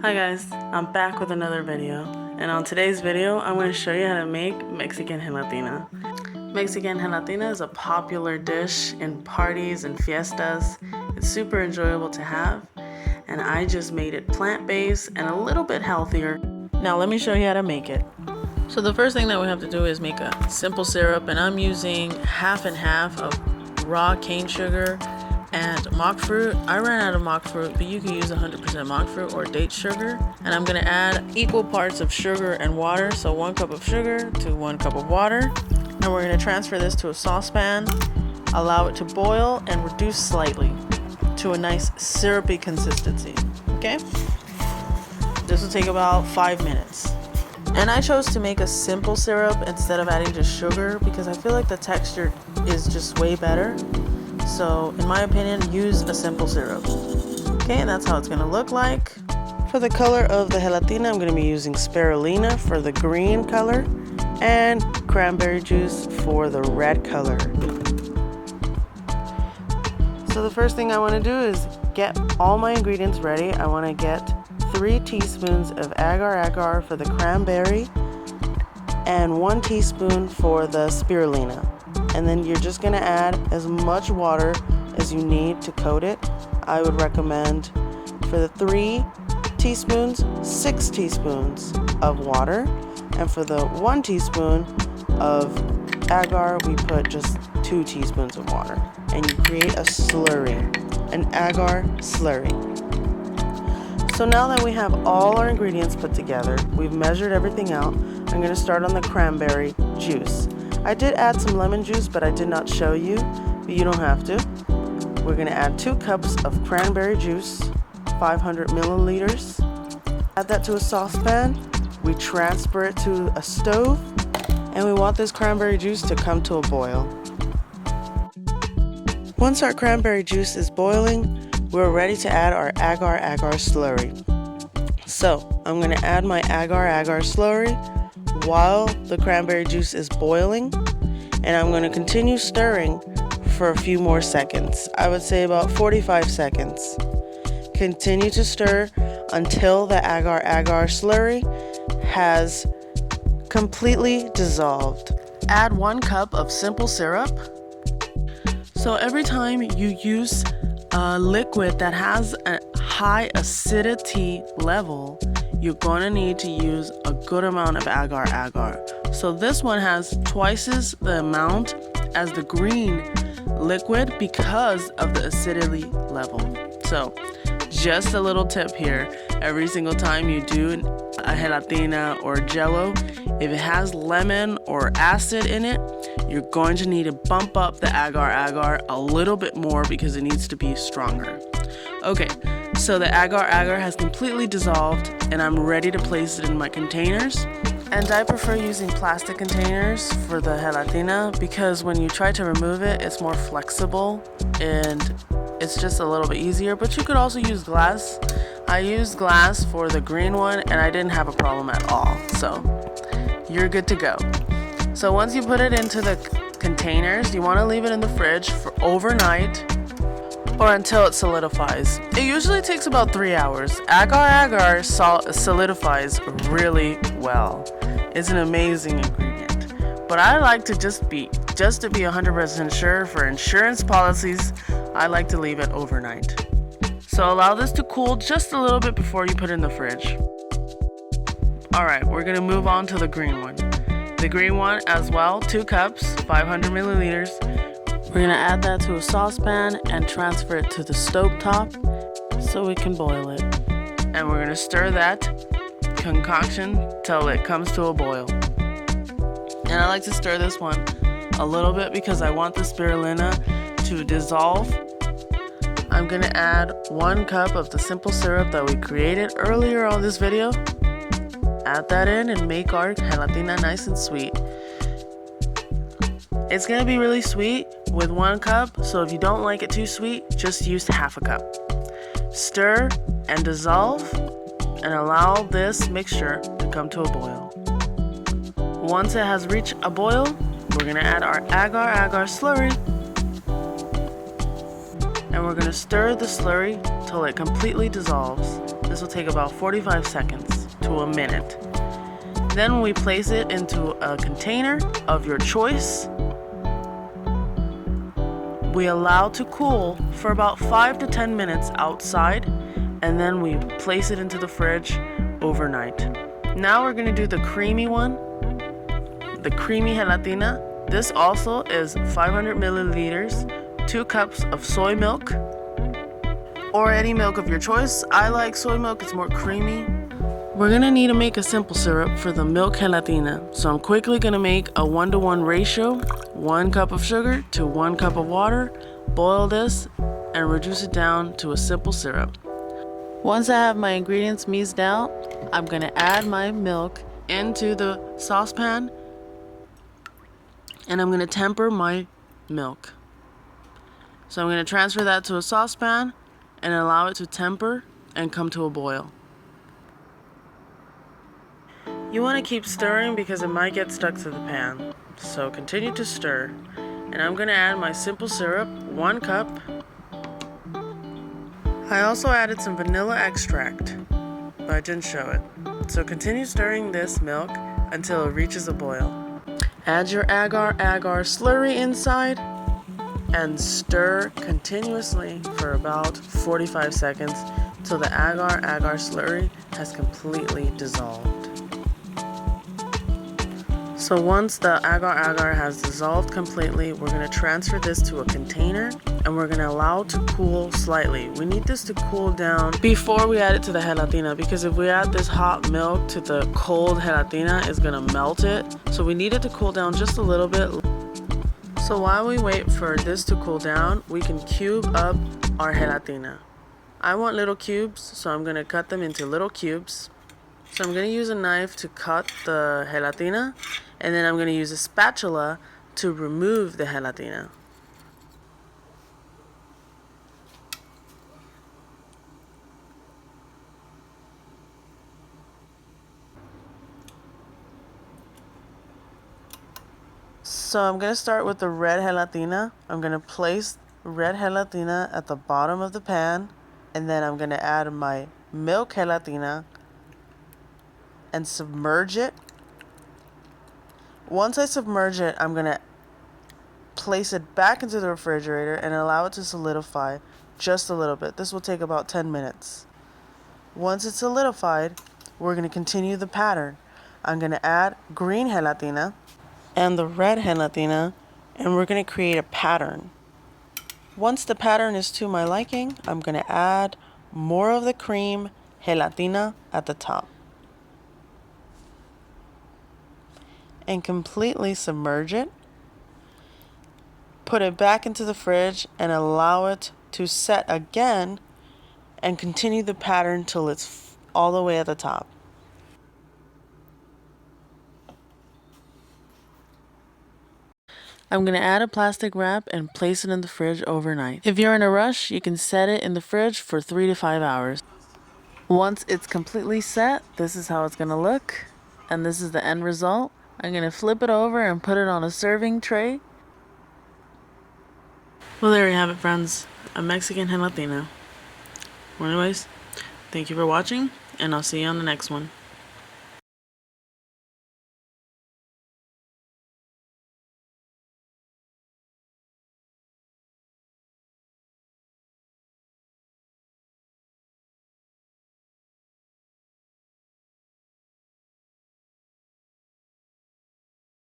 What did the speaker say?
Hi guys, I'm back with another video, and on today's video I'm going to show you how to make Mexican Gelatina. Mexican Gelatina is a popular dish in parties and fiestas. It's super enjoyable to have, and I just made it plant-based and a little bit healthier. Now let me show you how to make it. So the first thing that we have to do is make a simple syrup, and I'm using half and half of raw cane sugar and monk fruit. I ran out of monk fruit, but you can use 100% monk fruit or date sugar. And I'm gonna add equal parts of sugar and water, so 1 cup of sugar to 1 cup of water. And we're gonna transfer this to a saucepan, allow it to boil and reduce slightly to a nice syrupy consistency, okay? This will take about 5 minutes. And I chose to make a simple syrup instead of adding just sugar because I feel like the texture is just way better. So in my opinion, use a simple syrup. Okay, and that's how it's gonna look like. For the color of the gelatina, I'm gonna be using spirulina for the green color and cranberry juice for the red color. So the first thing I wanna do is get all my ingredients ready. I wanna get 3 teaspoons of agar for the cranberry and 1 teaspoon for the spirulina. And then you're just gonna add as much water as you need to coat it. I would recommend for the 3 teaspoons, 6 teaspoons of water. And for the 1 teaspoon of agar, we put just 2 teaspoons of water. And you create a slurry, an agar slurry. So now that we have all our ingredients put together, we've measured everything out, I'm gonna start on the cranberry juice. I did add some lemon juice, but I did not show you, but you don't have to. We're gonna add 2 cups of cranberry juice, 500 milliliters. Add that to a saucepan. We transfer it to a stove, and we want this cranberry juice to come to a boil. Once our cranberry juice is boiling, we're ready to add our agar slurry. So I'm gonna add my agar slurry while the cranberry juice is boiling, and I'm going to continue stirring for a few more seconds. I would say about 45 seconds. Continue to stir until the agar slurry has completely dissolved. Add 1 cup of simple syrup. So every time you use a liquid that has a high acidity level, you're going to need to use a good amount of agar. So this one has twice as the amount as the green liquid because of the acidity level. So just a little tip here, every single time you do a gelatina or jello, if it has lemon or acid in it, you're going to need to bump up the agar a little bit more because it needs to be stronger. Okay, so the agar has completely dissolved, and I'm ready to place it in my containers. And I prefer using plastic containers for the gelatina because when you try to remove it, it's more flexible and it's just a little bit easier, but you could also use glass. I used glass for the green one and I didn't have a problem at all, so you're good to go. So once you put it into the containers, you want to leave it in the fridge for overnight or until it solidifies. It usually takes about 3 hours. Agar solidifies really well. It's an amazing ingredient. But I like to just to be 100% sure for insurance policies, I like to leave it overnight. So allow this to cool just a little bit before you put it in the fridge. Alright, we're gonna move on to the green one. The green one as well, 2 cups, 500 milliliters. We're gonna add that to a saucepan and transfer it to the stove top so we can boil it. And we're gonna stir that concoction till it comes to a boil. And I like to stir this one a little bit because I want the spirulina to dissolve. I'm gonna add 1 cup of the simple syrup that we created earlier on this video. Add that in and make our gelatina nice and sweet. It's gonna be really sweet with 1 cup, so if you don't like it too sweet, just use half a cup. Stir and dissolve and allow this mixture to come to a boil. Once it has reached a boil, we're gonna add our agar slurry, and we're gonna stir the slurry till it completely dissolves. The This will take about 45 seconds to a minute. Then we place it into a container of your choice. We allow to cool for about 5 to 10 minutes outside, and then we place it into the fridge overnight. Now we're going to do the creamy one, the creamy gelatina. This also is 500 milliliters, 2 cups of soy milk, or any milk of your choice. I like soy milk, it's more creamy. We're gonna need to make a simple syrup for the milk gelatina. So I'm quickly gonna make a 1-to-1 ratio, 1 cup of sugar to 1 cup of water, boil this, and reduce it down to a simple syrup. Once I have my ingredients mixed out, I'm gonna add my milk into the saucepan, and I'm gonna temper my milk. So I'm gonna transfer that to a saucepan and allow it to temper and come to a boil. You want to keep stirring because it might get stuck to the pan. So continue to stir. And I'm going to add my simple syrup, 1 cup. I also added some vanilla extract, but I didn't show it. So continue stirring this milk until it reaches a boil. Add your agar slurry inside and stir continuously for about 45 seconds till the agar slurry has completely dissolved. So once the agar has dissolved completely, we're going to transfer this to a container and we're going to allow it to cool slightly. We need this to cool down before we add it to the gelatina, because if we add this hot milk to the cold gelatina, it's going to melt it. So we need it to cool down just a little bit. So while we wait for this to cool down, we can cube up our gelatina. I want little cubes, so I'm going to cut them into little cubes. So I'm going to use a knife to cut the gelatina, and then I'm going to use a spatula to remove the gelatina. So I'm going to start with the red gelatina. I'm going to place red gelatina at the bottom of the pan, and then I'm going to add my milk gelatina and submerge it. Once I submerge it, I'm going to place it back into the refrigerator and allow it to solidify just a little bit. This will take about 10 minutes. Once it's solidified, we're going to continue the pattern. I'm going to add green gelatina and the red gelatina, and we're going to create a pattern. Once the pattern is to my liking, I'm going to add more of the cream gelatina at the top and completely submerge it. Put it back into the fridge and allow it to set again and continue the pattern till it's all the way at the top. I'm going to add a plastic wrap and place it in the fridge overnight. If you're in a rush, you can set it in the fridge for 3 to 5 hours. Once it's completely set, this is how it's going to look, and this is the end result. I'm going to flip it over and put it on a serving tray. Well, there you have it, friends. A Mexican gelatina. Well, anyways, thank you for watching, and I'll see you on the next one.